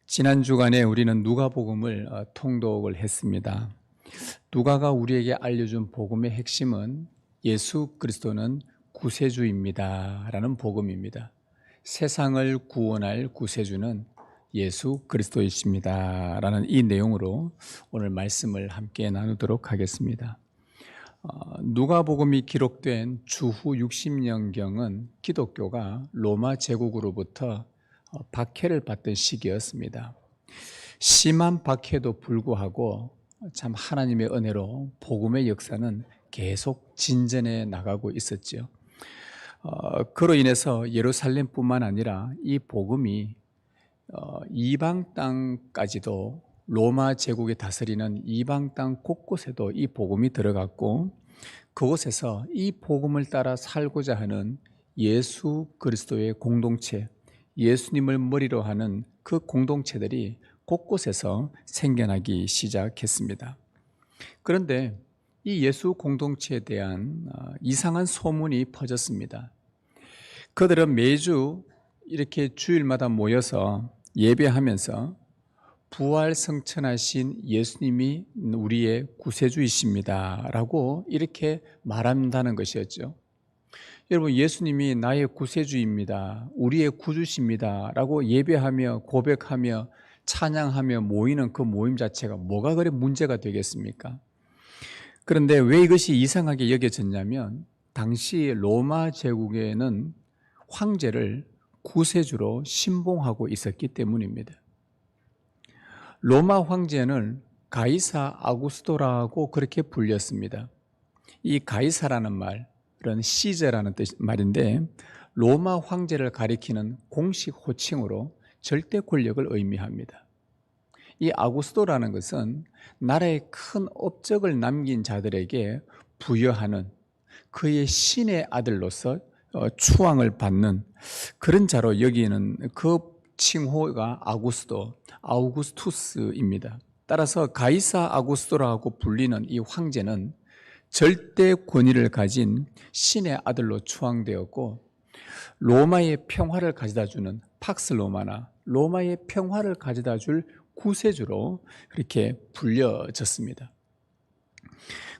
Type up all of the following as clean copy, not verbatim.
지난 주간에 우리는 누가복음을 통독을 했습니다. 누가가 우리에게 알려준 복음의 핵심은 예수 그리스도는 구세주입니다 라는 복음입니다. 세상을 구원할 구세주는 예수 그리스도이십니다 라는 이 내용으로 오늘 말씀을 함께 나누도록 하겠습니다. 누가복음이 기록된 주후 60년경은 기독교가 로마 제국으로부터 박해를 받던 시기였습니다. 심한 박해도 불구하고 참 하나님의 은혜로 복음의 역사는 계속 진전해 나가고 있었죠. 그로 인해서 예루살렘뿐만 아니라 이 복음이 이방 땅까지도 로마 제국이 다스리는 이방 땅 곳곳에도 이 복음이 들어갔고, 그곳에서 이 복음을 따라 살고자 하는 예수 그리스도의 공동체, 예수님을 머리로 하는 그 공동체들이 곳곳에서 생겨나기 시작했습니다. 그런데 이 예수 공동체에 대한 이상한 소문이 퍼졌습니다. 그들은 매주 이렇게 주일마다 모여서 예배하면서 부활성천하신 예수님이 우리의 구세주이십니다 라고 이렇게 말한다는 것이었죠. 여러분, 예수님이 나의 구세주입니다, 우리의 구주십니다 라고 예배하며 고백하며 찬양하며 모이는 그 모임 자체가 뭐가 그래 문제가 되겠습니까? 그런데 왜 이것이 이상하게 여겨졌냐면, 당시 로마 제국에는 황제를 구세주로 신봉하고 있었기 때문입니다. 로마 황제는 가이사 아구스토라고 그렇게 불렸습니다. 이 가이사라는 말은 시저라는 말인데, 로마 황제를 가리키는 공식 호칭으로 절대 권력을 의미합니다. 이 아구스토라는 것은 나라에 큰 업적을 남긴 자들에게 부여하는, 그의 신의 아들로서 추앙을 받는 그런 자로 여기는 그 칭호가 아우구스투스입니다. 따라서 가이사 아구스토라고 불리는 이 황제는 절대 권위를 가진 신의 아들로 추앙되었고, 로마의 평화를 가져다주는 팍스 로마나 로마의 평화를 가져다줄 구세주로 그렇게 불려졌습니다.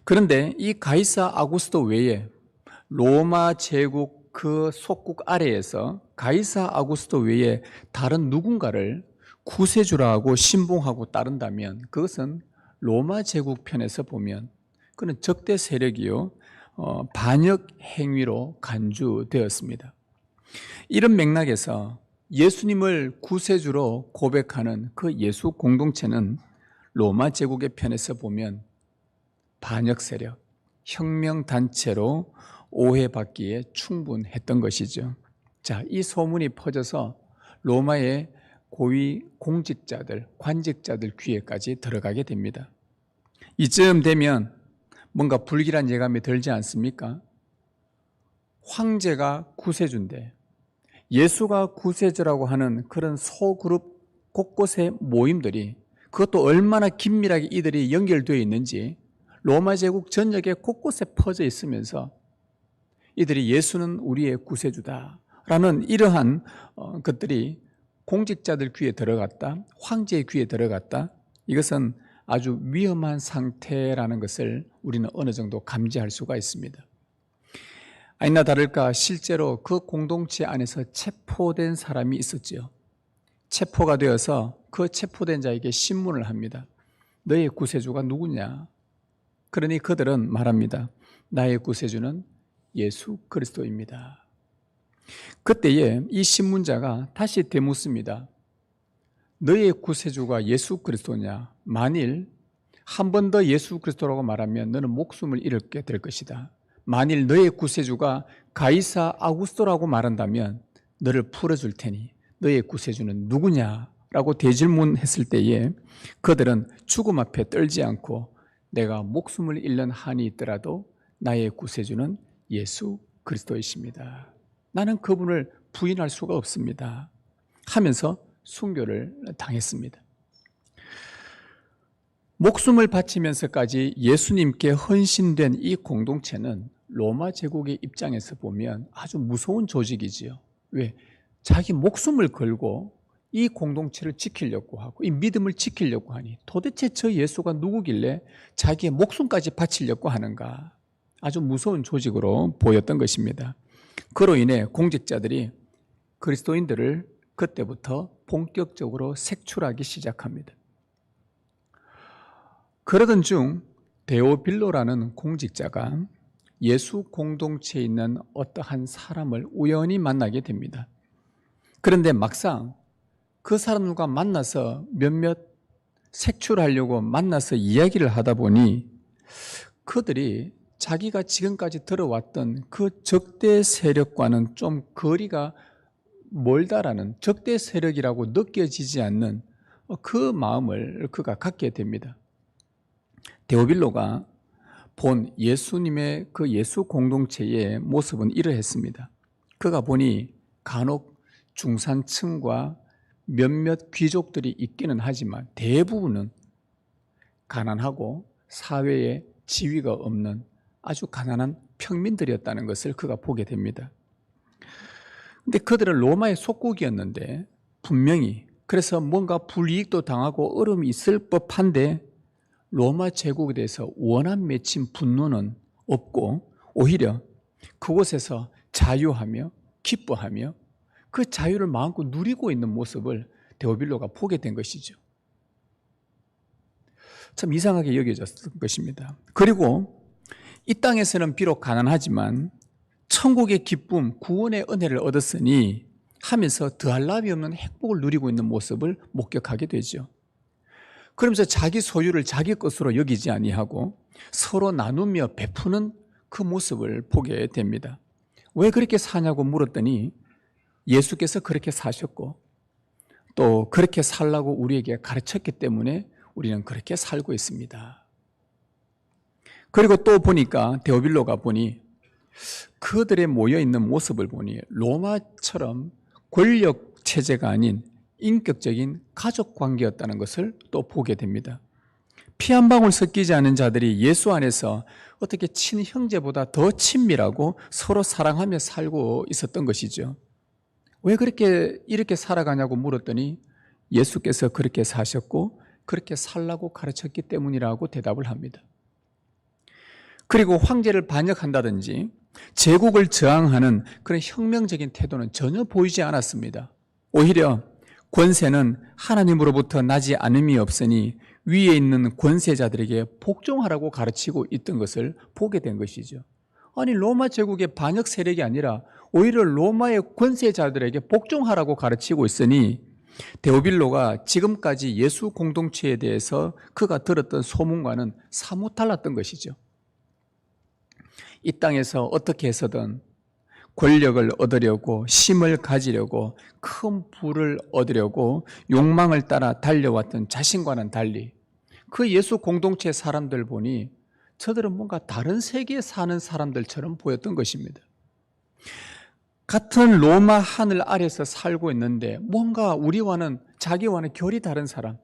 그런데 이 가이사 아구스토 외에 로마 제국 그 속국 아래에서 가이사 아구스토 외에 다른 누군가를 구세주라고 신봉하고 따른다면, 그것은 로마 제국 편에서 보면 그는 적대 세력이요 반역 행위로 간주되었습니다. 이런 맥락에서 예수님을 구세주로 고백하는 그 예수 공동체는 로마 제국의 편에서 보면 반역 세력, 혁명단체로 오해받기에 충분했던 것이죠. 자, 이 소문이 퍼져서 로마의 고위 공직자들, 관직자들 귀에까지 들어가게 됩니다. 이쯤 되면 뭔가 불길한 예감이 들지 않습니까? 황제가 구세주인데, 예수가 구세주라고 하는 그런 소그룹 곳곳의 모임들이, 그것도 얼마나 긴밀하게 이들이 연결되어 있는지 로마 제국 전역에 곳곳에 퍼져 있으면서 이들이 예수는 우리의 구세주다라는 이러한 것들이 공직자들 귀에 들어갔다, 황제의 귀에 들어갔다, 이것은 아주 위험한 상태라는 것을 우리는 어느 정도 감지할 수가 있습니다. 아니나 다를까 실제로 그 공동체 안에서 체포된 사람이 있었죠. 체포가 되어서 그 체포된 자에게 신문을 합니다. 너의 구세주가 누구냐? 그러니 그들은 말합니다. 나의 구세주는 예수 그리스도입니다. 그때에 이 신문자가 다시 되묻습니다. 너의 구세주가 예수 그리스도냐? 만일 한 번 더 예수 그리스도라고 말하면 너는 목숨을 잃게 될 것이다. 만일 너의 구세주가 가이사 아구스토라고 말한다면 너를 풀어줄 테니 너의 구세주는 누구냐라고 대질문했을 때에 그들은 죽음 앞에 떨지 않고 내가 목숨을 잃는 한이 있더라도 나의 구세주는 예수 그리스도이십니다, 나는 그분을 부인할 수가 없습니다 하면서 순교를 당했습니다. 목숨을 바치면서까지 예수님께 헌신된 이 공동체는 로마 제국의 입장에서 보면 아주 무서운 조직이지요. 왜? 자기 목숨을 걸고 이 공동체를 지키려고 하고 이 믿음을 지키려고 하니 도대체 저 예수가 누구길래 자기의 목숨까지 바치려고 하는가? 아주 무서운 조직으로 보였던 것입니다. 그로 인해 공직자들이 그리스도인들을 그때부터 본격적으로 색출하기 시작합니다. 그러던 중 데오빌로라는 공직자가 예수 공동체에 있는 어떠한 사람을 우연히 만나게 됩니다. 그런데 막상 그 사람과 만나서 몇몇 색출하려고 만나서 이야기를 하다 보니 그들이 자기가 지금까지 들어왔던 그 적대 세력과는 좀 거리가 멀다라는, 적대 세력이라고 느껴지지 않는 그 마음을 그가 갖게 됩니다. 데오빌로가 본 예수님의 그 예수 공동체의 모습은 이러했습니다. 그가 보니 간혹 중산층과 몇몇 귀족들이 있기는 하지만 대부분은 가난하고 사회에 지위가 없는 아주 가난한 평민들이었다는 것을 그가 보게 됩니다. 근데 그들은 로마의 속국이었는데 분명히 그래서 뭔가 불이익도 당하고 어려움이 있을 법한데 로마 제국에 대해서 원한 맺힌 분노는 없고 오히려 그곳에서 자유하며 기뻐하며 그 자유를 마음껏 누리고 있는 모습을 데오빌로가 보게 된 것이죠. 참 이상하게 여겨졌던 것입니다. 그리고 이 땅에서는 비록 가난하지만 천국의 기쁨, 구원의 은혜를 얻었으니 하면서 더할 나위 없는 행복을 누리고 있는 모습을 목격하게 되죠. 그러면서 자기 소유를 자기 것으로 여기지 아니하고 서로 나누며 베푸는 그 모습을 보게 됩니다. 왜 그렇게 사냐고 물었더니 예수께서 그렇게 사셨고 또 그렇게 살라고 우리에게 가르쳤기 때문에 우리는 그렇게 살고 있습니다. 그리고 또 보니까 데오빌로가 보니 그들의 모여있는 모습을 보니 로마처럼 권력 체제가 아닌 인격적인 가족 관계였다는 것을 또 보게 됩니다. 피 한 방울 섞이지 않은 자들이 예수 안에서 어떻게 친형제보다 더 친밀하고 서로 사랑하며 살고 있었던 것이죠. 왜 그렇게 이렇게 살아가냐고 물었더니 예수께서 그렇게 사셨고 그렇게 살라고 가르쳤기 때문이라고 대답을 합니다. 그리고 황제를 반역한다든지 제국을 저항하는 그런 혁명적인 태도는 전혀 보이지 않았습니다. 오히려 권세는 하나님으로부터 나지 않음이 없으니 위에 있는 권세자들에게 복종하라고 가르치고 있던 것을 보게 된 것이죠. 아니 로마 제국의 반역 세력이 아니라 오히려 로마의 권세자들에게 복종하라고 가르치고 있으니 데오빌로가 지금까지 예수 공동체에 대해서 그가 들었던 소문과는 사뭇 달랐던 것이죠. 이 땅에서 어떻게 해서든 권력을 얻으려고 힘을 가지려고 큰 부를 얻으려고 욕망을 따라 달려왔던 자신과는 달리 그 예수 공동체 사람들 보니 저들은 뭔가 다른 세계에 사는 사람들처럼 보였던 것입니다. 같은 로마 하늘 아래서 살고 있는데 뭔가 우리와는 자기와는 결이 다른 사람,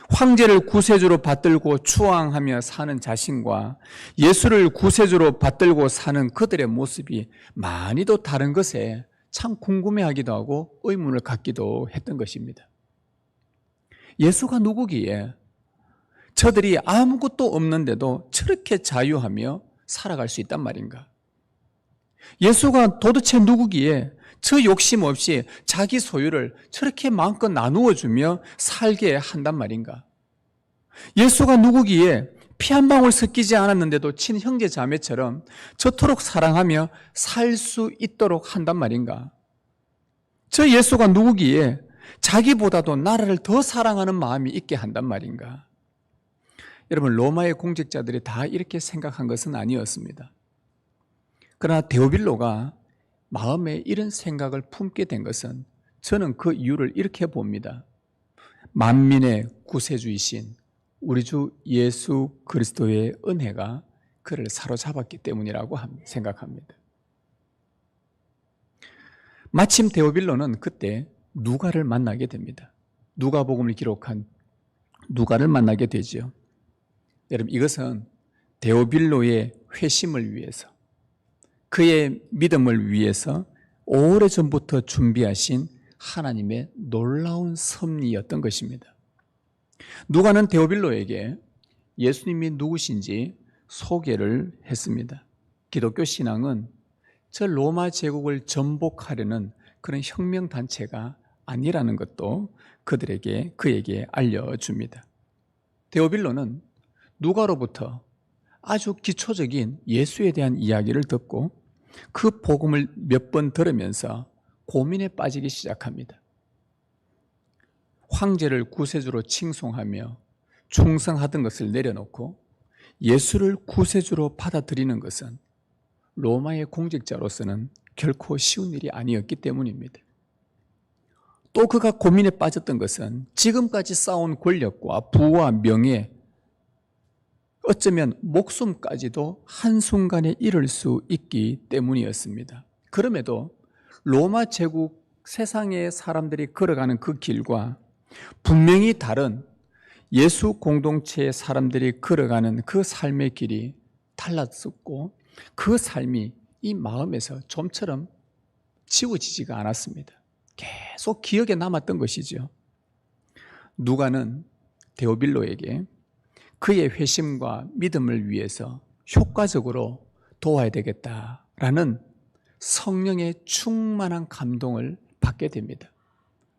황제를 구세주로 받들고 추앙하며 사는 자신과 예수를 구세주로 받들고 사는 그들의 모습이 많이도 다른 것에 참 궁금해하기도 하고 의문을 갖기도 했던 것입니다. 예수가 누구기에 저들이 아무것도 없는데도 저렇게 자유하며 살아갈 수 있단 말인가? 예수가 도대체 누구기에 저 욕심 없이 자기 소유를 저렇게 마음껏 나누어 주며 살게 한단 말인가? 예수가 누구기에 피 한 방울 섞이지 않았는데도 친형제 자매처럼 저토록 사랑하며 살 수 있도록 한단 말인가? 저 예수가 누구기에 자기보다도 나라를 더 사랑하는 마음이 있게 한단 말인가? 여러분, 로마의 공직자들이 다 이렇게 생각한 것은 아니었습니다. 그러나 데오빌로가 마음에 이런 생각을 품게 된 것은 저는 그 이유를 이렇게 봅니다. 만민의 구세주이신 우리 주 예수 그리스도의 은혜가 그를 사로잡았기 때문이라고 생각합니다. 마침 데오빌로는 그때 누가를 만나게 됩니다. 누가복음을 기록한 누가를 만나게 되죠. 여러분, 이것은 데오빌로의 회심을 위해서, 그의 믿음을 위해서 오래전부터 준비하신 하나님의 놀라운 섭리였던 것입니다. 누가는 데오빌로에게 예수님이 누구신지 소개를 했습니다. 기독교 신앙은 저 로마 제국을 전복하려는 그런 혁명단체가 아니라는 것도 그에게 알려줍니다. 데오빌로는 누가로부터 아주 기초적인 예수에 대한 이야기를 듣고 그 복음을 몇 번 들으면서 고민에 빠지기 시작합니다. 황제를 구세주로 칭송하며 충성하던 것을 내려놓고 예수를 구세주로 받아들이는 것은 로마의 공직자로서는 결코 쉬운 일이 아니었기 때문입니다. 또 그가 고민에 빠졌던 것은 지금까지 쌓아온 권력과 부와 명예, 어쩌면 목숨까지도 한순간에 잃을 수 있기 때문이었습니다. 그럼에도 로마 제국 세상의 사람들이 걸어가는 그 길과 분명히 다른 예수 공동체의 사람들이 걸어가는 그 삶의 길이 달랐었고 그 삶이 이 마음에서 좀처럼 지워지지가 않았습니다. 계속 기억에 남았던 것이죠. 누가는 데오빌로에게 그의 회심과 믿음을 위해서 효과적으로 도와야 되겠다라는 성령의 충만한 감동을 받게 됩니다.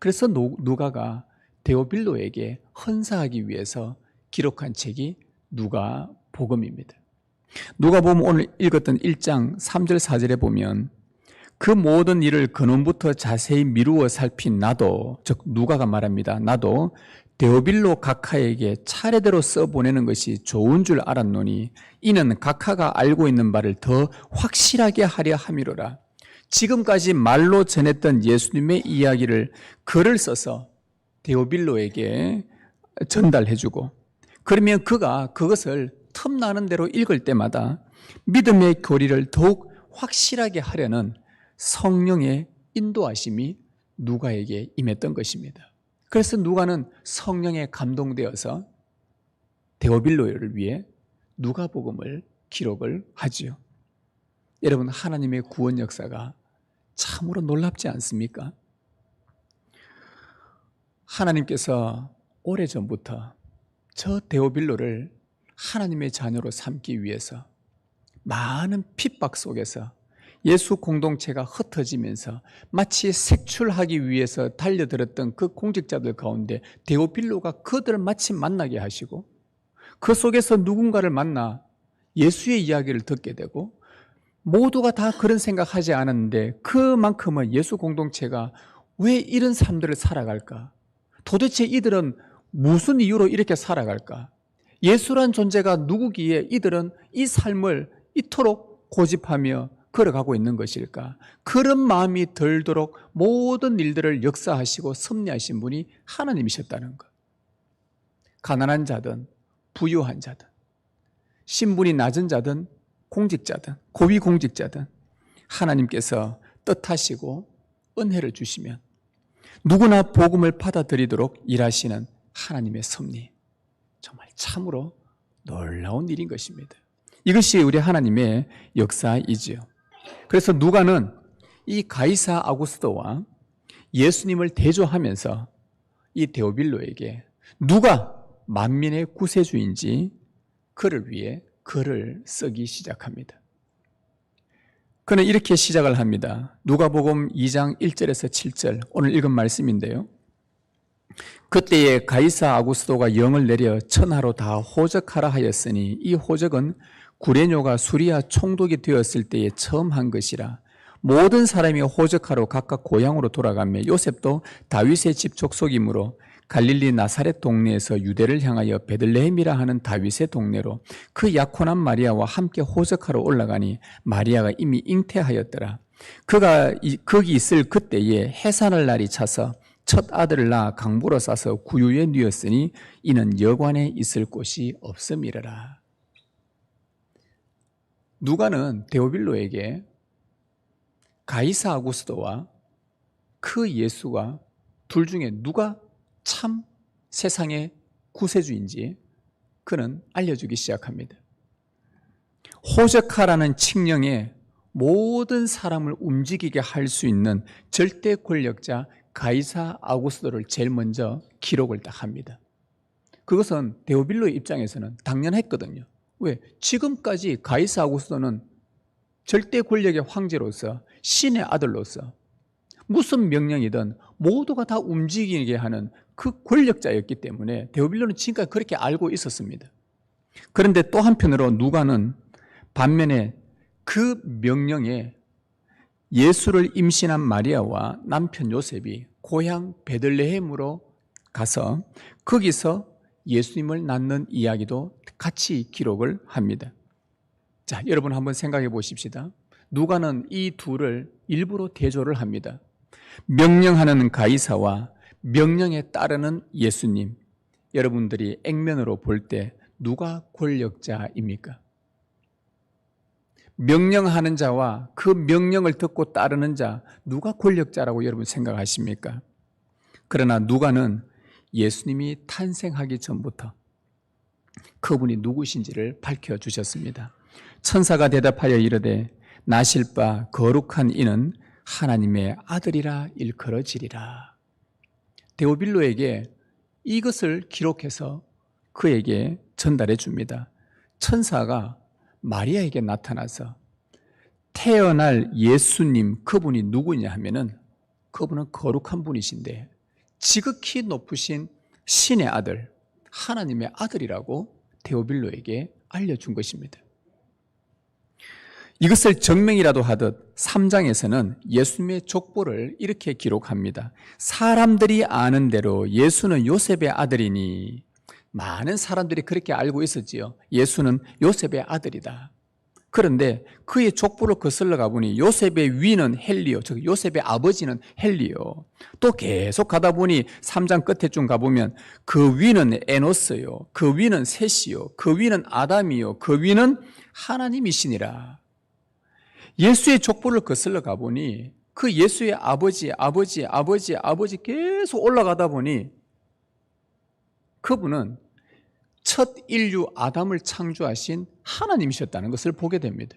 그래서 누가가 데오빌로에게 헌사하기 위해서 기록한 책이 누가복음입니다. 누가복음 오늘 읽었던 1장 3절 4절에 보면 그 모든 일을 근원부터 자세히 미루어 살핀 나도, 즉 누가가 말합니다. 나도 데오빌로 각하에게 차례대로 써보내는 것이 좋은 줄 알았노니 이는 각하가 알고 있는 바를 더 확실하게 하려 함이로라. 지금까지 말로 전했던 예수님의 이야기를 글을 써서 데오빌로에게 전달해주고, 그러면 그가 그것을 틈나는 대로 읽을 때마다 믿음의 교리를 더욱 확실하게 하려는 성령의 인도하심이 누가에게 임했던 것입니다. 그래서 누가는 성령에 감동되어서 데오빌로를 위해 누가복음을 기록을 하지요. 여러분, 하나님의 구원 역사가 참으로 놀랍지 않습니까? 하나님께서 오래전부터 저 데오빌로를 하나님의 자녀로 삼기 위해서 많은 핍박 속에서 예수 공동체가 흩어지면서 마치 색출하기 위해서 달려들었던 그 공직자들 가운데 데오빌로가 그들을 마침 만나게 하시고 그 속에서 누군가를 만나 예수의 이야기를 듣게 되고, 모두가 다 그런 생각하지 않았는데 그만큼은 예수 공동체가 왜 이런 삶들을 살아갈까? 도대체 이들은 무슨 이유로 이렇게 살아갈까? 예수란 존재가 누구기에 이들은 이 삶을 이토록 고집하며 걸어가고 있는 것일까? 그런 마음이 들도록 모든 일들을 역사하시고 섭리하신 분이 하나님이셨다는 것. 가난한 자든 부유한 자든 신분이 낮은 자든 공직자든 고위공직자든 하나님께서 뜻하시고 은혜를 주시면 누구나 복음을 받아들이도록 일하시는 하나님의 섭리, 정말 참으로 놀라운 일인 것입니다. 이것이 우리 하나님의 역사이지요. 그래서 누가는 이 가이사 아구스토와 예수님을 대조하면서 이 데오빌로에게 누가 만민의 구세주인지 그를 위해 글을 쓰기 시작합니다. 그는 이렇게 시작을 합니다. 누가복음 2장 1절에서 7절, 오늘 읽은 말씀인데요. 그때에 가이사 아구스토가 영을 내려 천하로 다 호적하라 하였으니 이 호적은 구레뇨가 수리아 총독이 되었을 때에 처음 한 것이라. 모든 사람이 호적하러 각각 고향으로 돌아가며 요셉도 다윗의 집 족속이므로 갈릴리 나사렛 동네에서 유대를 향하여 베들레헴이라 하는 다윗의 동네로 그 약혼한 마리아와 함께 호적하러 올라가니 마리아가 이미 잉태하였더라. 그가 거기 있을 그때에 해산할 날이 차서 첫 아들을 낳아 강보로 싸서 구유에 뉘었으니 이는 여관에 있을 곳이 없음이러라. 누가는 데오빌로에게 가이사 아구스토와 그 예수가 둘 중에 누가 참 세상의 구세주인지 그는 알려주기 시작합니다. 호적하라는 칙령에 모든 사람을 움직이게 할 수 있는 절대 권력자 가이사 아구스도를 제일 먼저 기록을 딱 합니다. 그것은 데오빌로의 입장에서는 당연했거든요. 왜? 지금까지 가이사 아구스도는 절대 권력의 황제로서 신의 아들로서 무슨 명령이든 모두가 다 움직이게 하는 그 권력자였기 때문에 데오빌로는 지금까지 그렇게 알고 있었습니다. 그런데 또 한편으로 누가는 반면에 그 명령에 예수를 임신한 마리아와 남편 요셉이 고향 베들레헴으로 가서 거기서 예수님을 낳는 이야기도 같이 기록을 합니다. 자, 여러분 한번 생각해 보십시다. 누가는 이 둘을 일부러 대조를 합니다. 명령하는 가이사와 명령에 따르는 예수님. 여러분들이 액면으로 볼 때 누가 권력자입니까? 명령하는 자와 그 명령을 듣고 따르는 자, 누가 권력자라고 여러분 생각하십니까? 그러나 누가는 예수님이 탄생하기 전부터 그분이 누구신지를 밝혀주셨습니다. 천사가 대답하여 이르되 나실 바 거룩한 이는 하나님의 아들이라 일컬어지리라. 데오빌로에게 이것을 기록해서 그에게 전달해 줍니다. 천사가 마리아에게 나타나서 태어날 예수님 그분이 누구냐 하면은 그분은 거룩한 분이신데 지극히 높으신 신의 아들, 하나님의 아들이라고 데오빌로에게 알려준 것입니다. 이것을 증명이라도 하듯 3장에서는 예수님의 족보를 이렇게 기록합니다. 사람들이 아는 대로 예수는 요셉의 아들이니, 많은 사람들이 그렇게 알고 있었지요. 예수는 요셉의 아들이다. 그런데 그의 족보를 거슬러 가보니 요셉의 위는 헬리오, 즉 요셉의 아버지는 헬리오. 또 계속 가다 보니 3장 끝에 좀 가보면 그 위는 에노스요, 그 위는 셋이요, 그 위는 아담이요, 그 위는 하나님이시니라. 예수의 족보를 거슬러 가보니 그 예수의 아버지 계속 올라가다 보니 그분은 첫 인류 아담을 창조하신 하나님이셨다는 것을 보게 됩니다.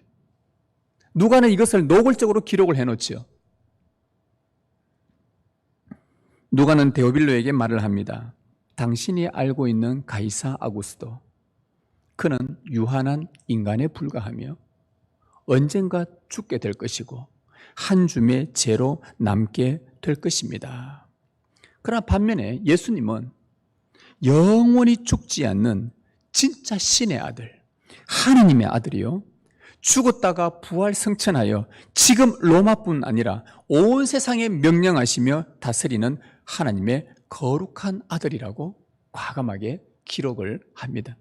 누가는 이것을 노골적으로 기록을 해놓지요. 누가는 데오빌로에게 말을 합니다. 당신이 알고 있는 가이사 아구스도, 그는 유한한 인간에 불과하며 언젠가 죽게 될 것이고 한 줌의 죄로 남게 될 것입니다. 그러나 반면에 예수님은 영원히 죽지 않는 진짜 신의 아들, 하나님의 아들이요, 죽었다가 부활 승천하여 지금 로마뿐 아니라 온 세상에 명령하시며 다스리는 하나님의 거룩한 아들이라고 과감하게 기록을 합니다.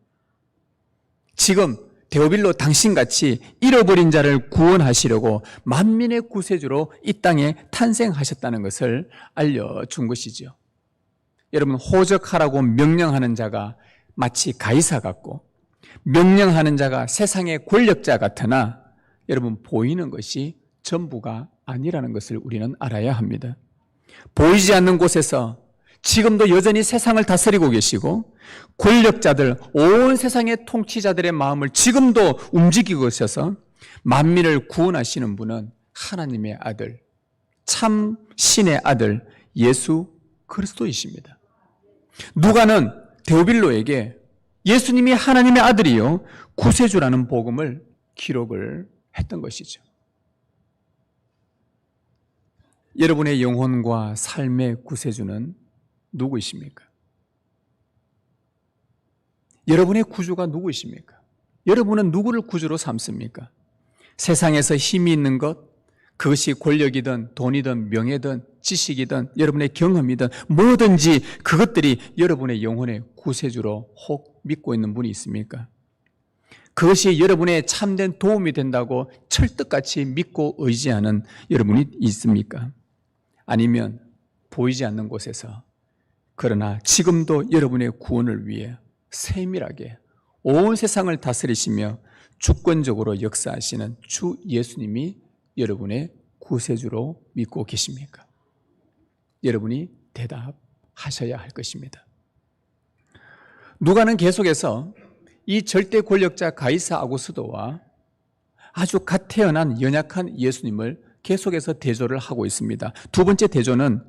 지금 데오빌로 당신같이 잃어버린 자를 구원하시려고 만민의 구세주로 이 땅에 탄생하셨다는 것을 알려준 것이죠. 여러분, 호적하라고 명령하는 자가 마치 가이사 같고 명령하는 자가 세상의 권력자 같으나 여러분, 보이는 것이 전부가 아니라는 것을 우리는 알아야 합니다. 보이지 않는 곳에서 지금도 여전히 세상을 다스리고 계시고 권력자들, 온 세상의 통치자들의 마음을 지금도 움직이고 있어서 만민을 구원하시는 분은 하나님의 아들, 참 신의 아들 예수 그리스도이십니다. 누가는 데오빌로에게 예수님이 하나님의 아들이요 구세주라는 복음을 기록을 했던 것이죠. 여러분의 영혼과 삶의 구세주는 누구이십니까? 여러분의 구주가 누구이십니까? 여러분은 누구를 구주로 삼습니까? 세상에서 힘이 있는 것, 그것이 권력이든 돈이든 명예든 지식이든 여러분의 경험이든 뭐든지 그것들이 여러분의 영혼의 구세주로 혹 믿고 있는 분이 있습니까? 그것이 여러분의 참된 도움이 된다고 철떡같이 믿고 의지하는 여러분이 있습니까? 아니면 보이지 않는 곳에서 그러나 지금도 여러분의 구원을 위해 세밀하게 온 세상을 다스리시며 주권적으로 역사하시는 주 예수님이 여러분의 구세주로 믿고 계십니까? 여러분이 대답하셔야 할 것입니다. 누가는 계속해서 이 절대 권력자 가이사 아구스도와 아주 갓 태어난 연약한 예수님을 계속해서 대조를 하고 있습니다. 두 번째 대조는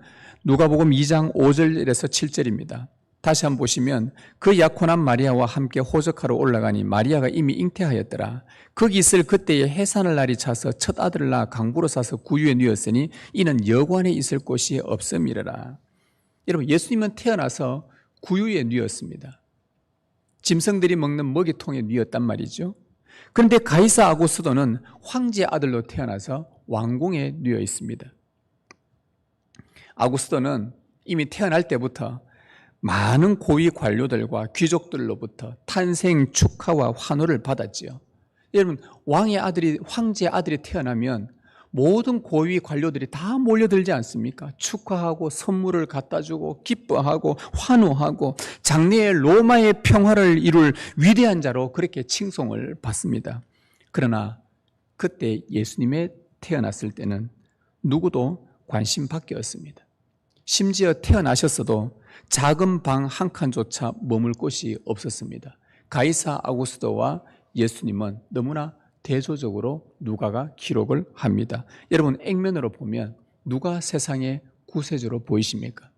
누가복음 2장 5절에서 7절입니다. 다시 한번 보시면 그 약혼한 마리아와 함께 호적하러 올라가니 마리아가 이미 잉태하였더라. 거기 있을 그때에 해산을 날이 차서 첫 아들을 낳아 강부로 싸서 구유에 누웠으니 이는 여관에 있을 곳이 없음이라. 여러분, 예수님은 태어나서 구유에 누웠습니다. 짐승들이 먹는 먹이통에 누웠단 말이죠. 그런데 가이사 아구스도는 황제의 아들로 태어나서 왕궁에 누워 있습니다. 아구스도는 이미 태어날 때부터 많은 고위 관료들과 귀족들로부터 탄생 축하와 환호를 받았지요. 여러분, 황제의 아들이 태어나면 모든 고위 관료들이 다 몰려들지 않습니까? 축하하고 선물을 갖다 주고 기뻐하고 환호하고 장래의 로마의 평화를 이룰 위대한 자로 그렇게 칭송을 받습니다. 그러나 그때 예수님의 태어났을 때는 누구도 관심 밖이었습니다. 심지어 태어나셨어도 작은 방 한 칸조차 머물 곳이 없었습니다. 가이사 아구스도와 예수님은 너무나 대조적으로 누가가 기록을 합니다. 여러분, 액면으로 보면 누가 세상의 구세주로 보이십니까?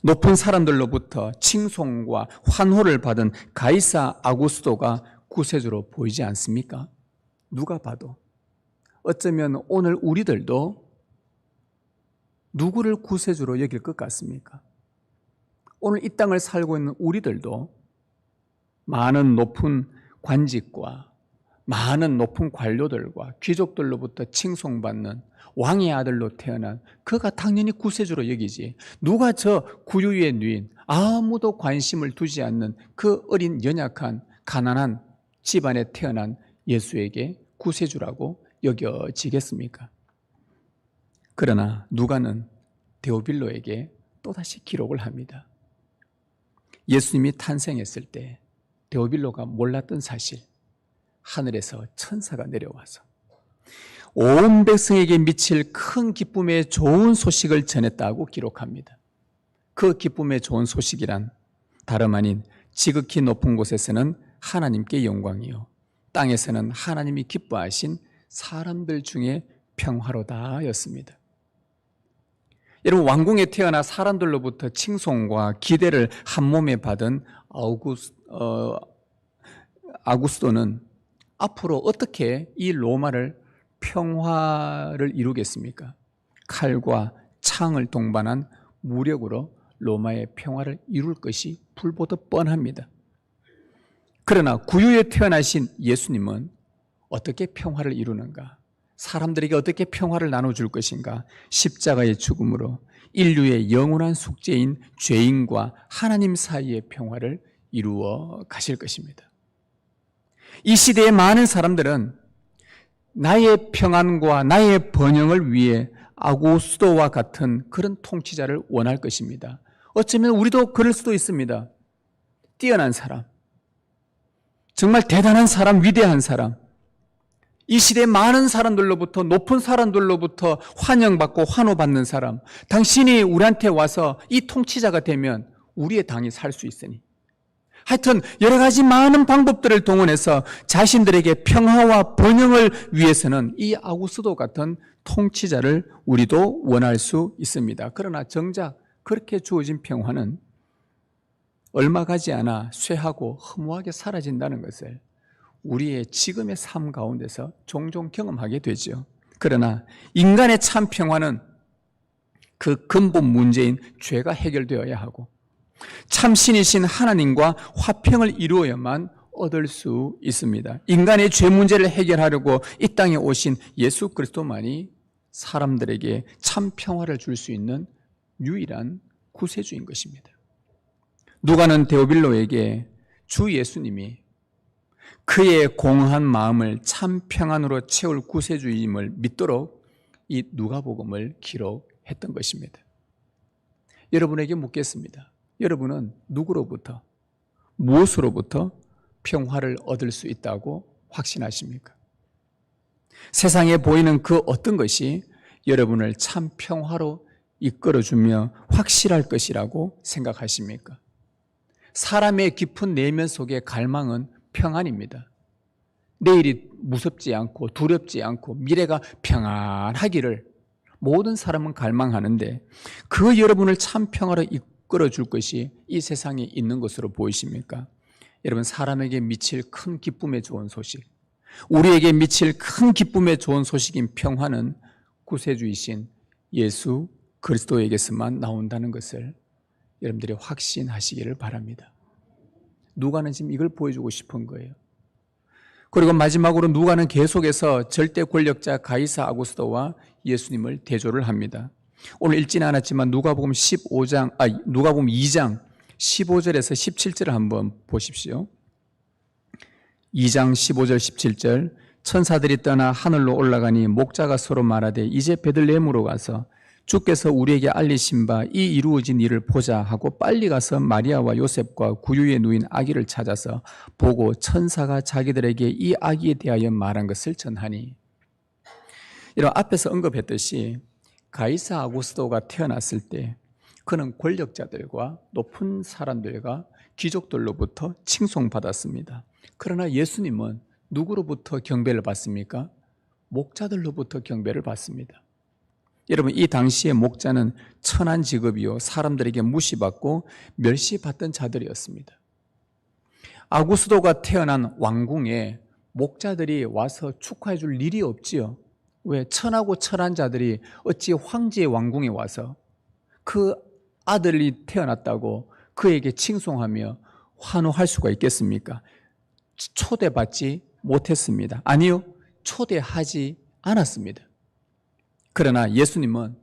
높은 사람들로부터 칭송과 환호를 받은 가이사 아구스도가 구세주로 보이지 않습니까? 누가 봐도. 어쩌면 오늘 우리들도 누구를 구세주로 여길 것 같습니까? 오늘 이 땅을 살고 있는 우리들도 많은 높은 관직과 많은 높은 관료들과 귀족들로부터 칭송받는 왕의 아들로 태어난 그가 당연히 구세주로 여기지. 누가 저 구유에 누인 아무도 관심을 두지 않는 그 어린 연약한 가난한 집안에 태어난 예수에게 구세주라고 여겨지겠습니까? 그러나 누가는 데오빌로에게 또다시 기록을 합니다. 예수님이 탄생했을 때 데오빌로가 몰랐던 사실, 하늘에서 천사가 내려와서 온 백성에게 미칠 큰 기쁨의 좋은 소식을 전했다고 기록합니다. 그 기쁨의 좋은 소식이란 다름 아닌 지극히 높은 곳에서는 하나님께 영광이요 땅에서는 하나님이 기뻐하신 사람들 중에 평화로다 였습니다. 여러분, 왕궁에 태어나 사람들로부터 칭송과 기대를 한 몸에 받은 아구스도는 앞으로 어떻게 이 로마를 평화를 이루겠습니까? 칼과 창을 동반한 무력으로 로마의 평화를 이룰 것이 불보듯 뻔합니다. 그러나 구유에 태어나신 예수님은 어떻게 평화를 이루는가? 사람들에게 어떻게 평화를 나눠줄 것인가? 십자가의 죽음으로 인류의 영원한 숙제인 죄인과 하나님 사이의 평화를 이루어 가실 것입니다. 이 시대의 많은 사람들은 나의 평안과 나의 번영을 위해 아구스도와 같은 그런 통치자를 원할 것입니다. 어쩌면 우리도 그럴 수도 있습니다. 뛰어난 사람, 정말 대단한 사람, 위대한 사람, 이 시대의 많은 사람들로부터, 높은 사람들로부터 환영받고 환호받는 사람, 당신이 우리한테 와서 이 통치자가 되면 우리의 당이 살 수 있으니, 하여튼 여러 가지 많은 방법들을 동원해서 자신들에게 평화와 번영을 위해서는 이 아구스도 같은 통치자를 우리도 원할 수 있습니다. 그러나 정작 그렇게 주어진 평화는 얼마 가지 않아 쇠하고 허무하게 사라진다는 것을 우리의 지금의 삶 가운데서 종종 경험하게 되죠. 그러나 인간의 참 평화는 그 근본 문제인 죄가 해결되어야 하고 참 신이신 하나님과 화평을 이루어야만 얻을 수 있습니다. 인간의 죄 문제를 해결하려고 이 땅에 오신 예수 그리스도만이 사람들에게 참 평화를 줄 수 있는 유일한 구세주인 것입니다. 누가는 데오빌로에게 주 예수님이 그의 공허한 마음을 참 평안으로 채울 구세주임을 믿도록 이 누가복음을 기록했던 것입니다. 여러분에게 묻겠습니다. 여러분은 누구로부터, 무엇으로부터 평화를 얻을 수 있다고 확신하십니까? 세상에 보이는 그 어떤 것이 여러분을 참 평화로 이끌어주며 확실할 것이라고 생각하십니까? 사람의 깊은 내면 속의 갈망은 평안입니다. 내일이 무섭지 않고 두렵지 않고 미래가 평안하기를 모든 사람은 갈망하는데 그 여러분을 참 평화로 이끌어 줄 것이 이 세상에 있는 것으로 보이십니까? 여러분, 사람에게 미칠 큰 기쁨의 좋은 소식, 우리에게 미칠 큰 기쁨의 좋은 소식인 평화는 구세주이신 예수 그리스도에게서만 나온다는 것을 여러분들이 확신하시기를 바랍니다. 누가는 지금 이걸 보여주고 싶은 거예요. 그리고 마지막으로 누가는 계속해서 절대 권력자 가이사 아구스토와 예수님을 대조를 합니다. 오늘 읽지는 않았지만 누가복음 2장 15절에서 17절을 한번 보십시오. 2장 15절 17절, 천사들이 떠나 하늘로 올라가니 목자가 서로 말하되 이제 베들레헴으로 가서 주께서 우리에게 알리신 바 이 이루어진 일을 보자 하고 빨리 가서 마리아와 요셉과 구유에 누인 아기를 찾아서 보고 천사가 자기들에게 이 아기에 대하여 말한 것을 전하니. 이런 앞에서 언급했듯이 가이사 아구스토가 태어났을 때 그는 권력자들과 높은 사람들과 귀족들로부터 칭송받았습니다. 그러나 예수님은 누구로부터 경배를 받습니까? 목자들로부터 경배를 받습니다. 여러분, 이 당시의 목자는 천한 직업이요 사람들에게 무시받고 멸시받던 자들이었습니다. 아구스도가 태어난 왕궁에 목자들이 와서 축하해 줄 일이 없지요. 왜? 천하고 천한 자들이 어찌 황제의 왕궁에 와서 그 아들이 태어났다고 그에게 칭송하며 환호할 수가 있겠습니까? 초대받지 못했습니다. 아니요, 초대하지 않았습니다. 그러나 예수님은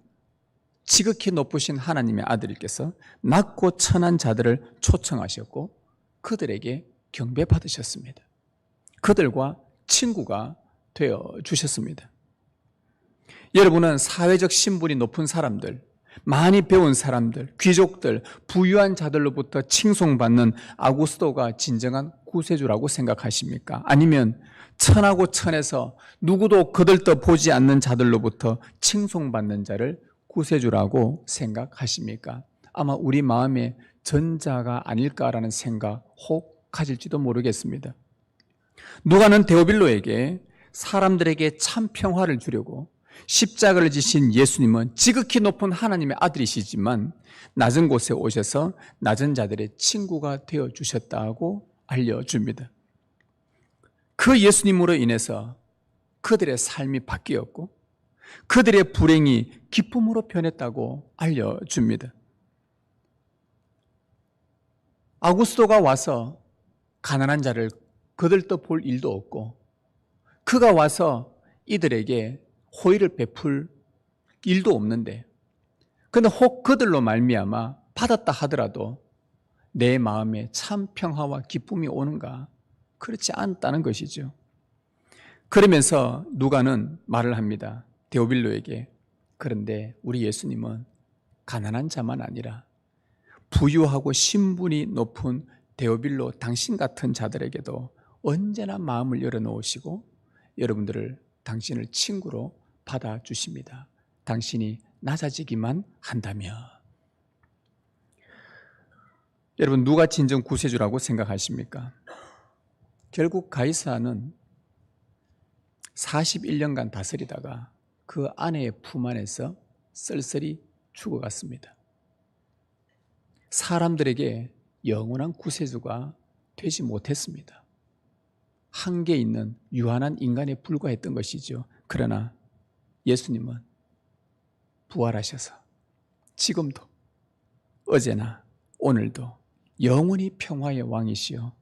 지극히 높으신 하나님의 아들께서 낮고 천한 자들을 초청하셨고 그들에게 경배받으셨습니다. 그들과 친구가 되어주셨습니다. 여러분은 사회적 신분이 높은 사람들, 많이 배운 사람들, 귀족들, 부유한 자들로부터 칭송받는 아구스토가 진정한 구세주라고 생각하십니까? 아니면 천하고 천에서 누구도 거들떠 보지 않는 자들로부터 칭송받는 자를 구세주라고 생각하십니까? 아마 우리 마음에 전자가 아닐까라는 생각 혹 가질지도 모르겠습니다. 누가는 데오빌로에게 사람들에게 참 평화를 주려고 십자가를 지신 예수님은 지극히 높은 하나님의 아들이시지만 낮은 곳에 오셔서 낮은 자들의 친구가 되어주셨다고 알려줍니다. 그 예수님으로 인해서 그들의 삶이 바뀌었고 그들의 불행이 기쁨으로 변했다고 알려줍니다. 아구스토가 와서 가난한 자를 거들떠 볼 일도 없고 그가 와서 이들에게 호의를 베풀 일도 없는데 그런데 혹 그들로 말미암아 받았다 하더라도 내 마음에 참 평화와 기쁨이 오는가? 그렇지 않다는 것이죠. 그러면서 누가는 말을 합니다. 데오빌로에게. 그런데 우리 예수님은 가난한 자만 아니라 부유하고 신분이 높은 데오빌로 당신 같은 자들에게도 언제나 마음을 열어놓으시고 여러분들을 당신을 친구로 받아주십니다. 당신이 낮아지기만 한다면. 여러분, 누가 진정 구세주라고 생각하십니까? 결국 가이사는 41년간 다스리다가 그 아내의 품 안에서 쓸쓸히 죽어갔습니다. 사람들에게 영원한 구세주가 되지 못했습니다. 한계 있는 유한한 인간에 불과했던 것이죠. 그러나 예수님은 부활하셔서 지금도 어제나 오늘도 영원히 평화의 왕이시여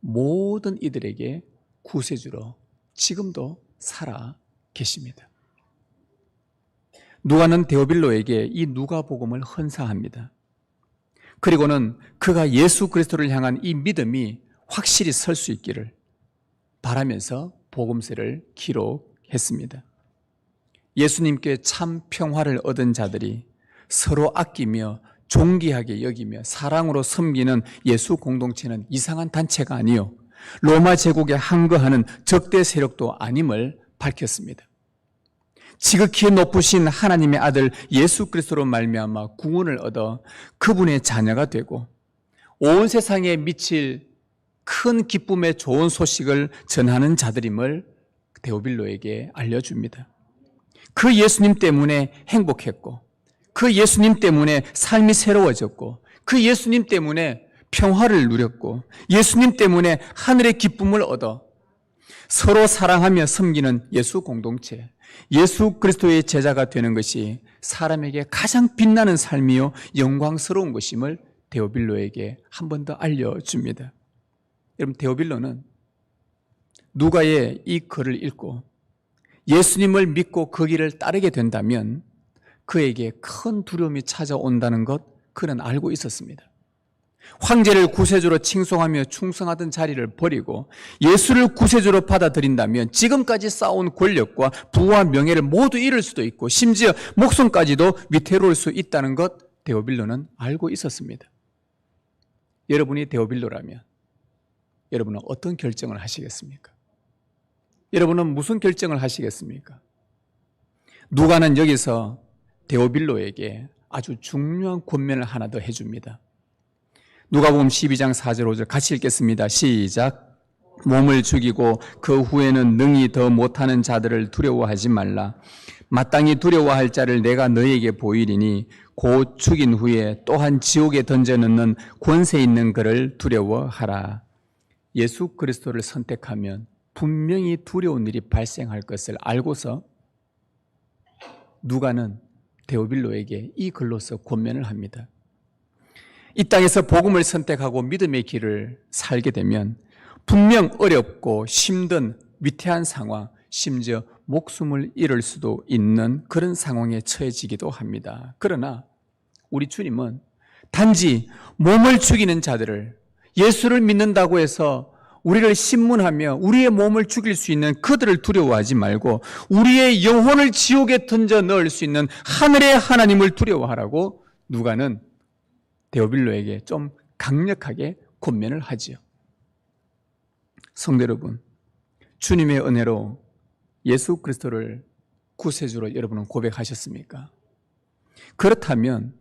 모든 이들에게 구세주로 지금도 살아 계십니다. 누가는 데오빌로에게 이 누가복음을 헌사합니다. 그리고는 그가 예수 그리스도를 향한 이 믿음이 확실히 설 수 있기를 바라면서 복음서를 기록했습니다. 예수님께 참 평화를 얻은 자들이 서로 아끼며 존귀하게 여기며 사랑으로 섬기는 예수 공동체는 이상한 단체가 아니요 로마 제국에 항거하는 적대 세력도 아님을 밝혔습니다. 지극히 높으신 하나님의 아들 예수 그리스도로 말미암아 구원을 얻어 그분의 자녀가 되고 온 세상에 미칠 큰 기쁨의 좋은 소식을 전하는 자들임을 데오빌로에게 알려줍니다. 그 예수님 때문에 행복했고, 그 예수님 때문에 삶이 새로워졌고, 그 예수님 때문에 평화를 누렸고, 예수님 때문에 하늘의 기쁨을 얻어 서로 사랑하며 섬기는 예수 공동체, 예수 그리스도의 제자가 되는 것이 사람에게 가장 빛나는 삶이요 영광스러운 것임을 데오빌로에게 한 번 더 알려줍니다. 여러분, 데오빌로는 누가의 이 글을 읽고 예수님을 믿고 그 길을 따르게 된다면 그에게 큰 두려움이 찾아온다는 것 그는 알고 있었습니다. 황제를 구세주로 칭송하며 충성하던 자리를 버리고 예수를 구세주로 받아들인다면 지금까지 쌓아온 권력과 부와 명예를 모두 잃을 수도 있고 심지어 목숨까지도 위태로울 수 있다는 것 데오빌로는 알고 있었습니다. 여러분이 데오빌로라면 여러분은 어떤 결정을 하시겠습니까? 여러분은 무슨 결정을 하시겠습니까? 누가는 여기서 데오빌로에게 아주 중요한 권면을 하나 더 해줍니다. 누가복음 12장 4절 5절 같이 읽겠습니다. 시작. 몸을 죽이고 그 후에는 능히 더 못하는 자들을 두려워하지 말라. 마땅히 두려워할 자를 내가 너희에게 보이리니 곧 죽인 후에 또한 지옥에 던져넣는 권세 있는 그를 두려워하라. 예수 그리스도를 선택하면 분명히 두려운 일이 발생할 것을 알고서 누가는 데오빌로에게 이 글로서 권면을 합니다. 이 땅에서 복음을 선택하고 믿음의 길을 살게 되면 분명 어렵고 힘든 위태한 상황, 심지어 목숨을 잃을 수도 있는 그런 상황에 처해지기도 합니다. 그러나 우리 주님은 단지 몸을 죽이는 자들을, 예수를 믿는다고 해서 우리를 신문하며 우리의 몸을 죽일 수 있는 그들을 두려워하지 말고 우리의 영혼을 지옥에 던져 넣을 수 있는 하늘의 하나님을 두려워하라고 누가는 데오빌로에게 좀 강력하게 권면을 하지요. 성도 여러분, 주님의 은혜로 예수 그리스도를 구세주로 여러분은 고백하셨습니까? 그렇다면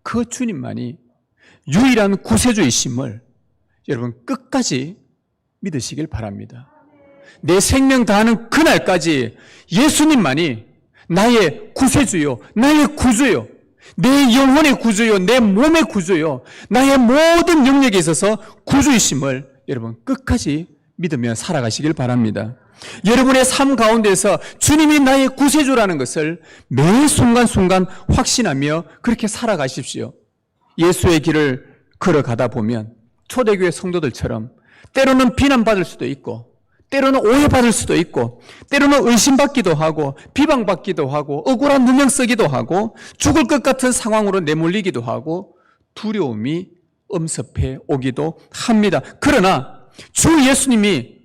그 주님만이 유일한 구세주이심을 여러분 끝까지 믿으시길 바랍니다. 내 생명 다하는 그날까지 예수님만이 나의 구세주요, 나의 구주요, 내 영혼의 구주요, 내 몸의 구주요, 나의 모든 영역에 있어서 구주이심을 여러분 끝까지 믿으며 살아가시길 바랍니다. 여러분의 삶 가운데서 주님이 나의 구세주라는 것을 매 순간순간 확신하며 그렇게 살아가십시오. 예수의 길을 걸어가다 보면 초대교회 성도들처럼 때로는 비난받을 수도 있고 때로는 오해받을 수도 있고 때로는 의심받기도 하고 비방받기도 하고 억울한 누명 쓰기도 하고 죽을 것 같은 상황으로 내몰리기도 하고 두려움이 엄습해 오기도 합니다. 그러나 주 예수님이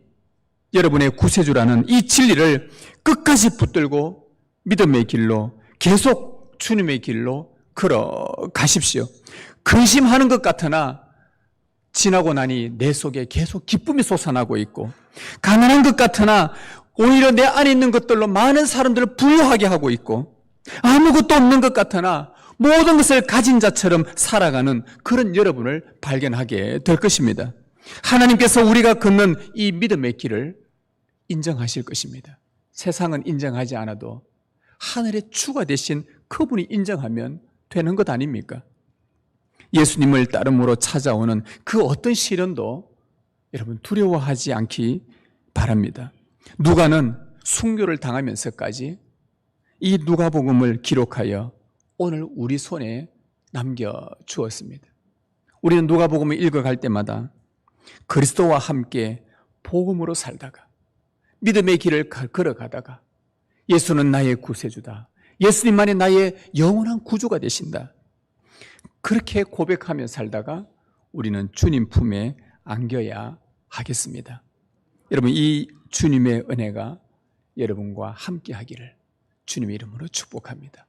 여러분의 구세주라는 이 진리를 끝까지 붙들고 믿음의 길로 계속 주님의 길로 걸어가십시오. 근심하는 것 같으나 지나고 나니 내 속에 계속 기쁨이 솟아나고 있고 가난한 것 같으나 오히려 내 안에 있는 것들로 많은 사람들을 부유하게 하고 있고 아무것도 없는 것 같으나 모든 것을 가진 자처럼 살아가는 그런 여러분을 발견하게 될 것입니다. 하나님께서 우리가 걷는 이 믿음의 길을 인정하실 것입니다. 세상은 인정하지 않아도 하늘의 주가 되신 그분이 인정하면 되는 것 아닙니까? 예수님을 따름으로 찾아오는 그 어떤 시련도 여러분 두려워하지 않기 바랍니다. 누가는 순교를 당하면서까지 이 누가복음을 기록하여 오늘 우리 손에 남겨주었습니다. 우리는 누가복음을 읽어갈 때마다 그리스도와 함께 복음으로 살다가 믿음의 길을 걸어가다가 예수는 나의 구세주다. 예수님만이 나의 영원한 구주가 되신다. 그렇게 고백하며 살다가 우리는 주님 품에 안겨야 하겠습니다. 여러분, 이 주님의 은혜가 여러분과 함께 하기를 주님의 이름으로 축복합니다.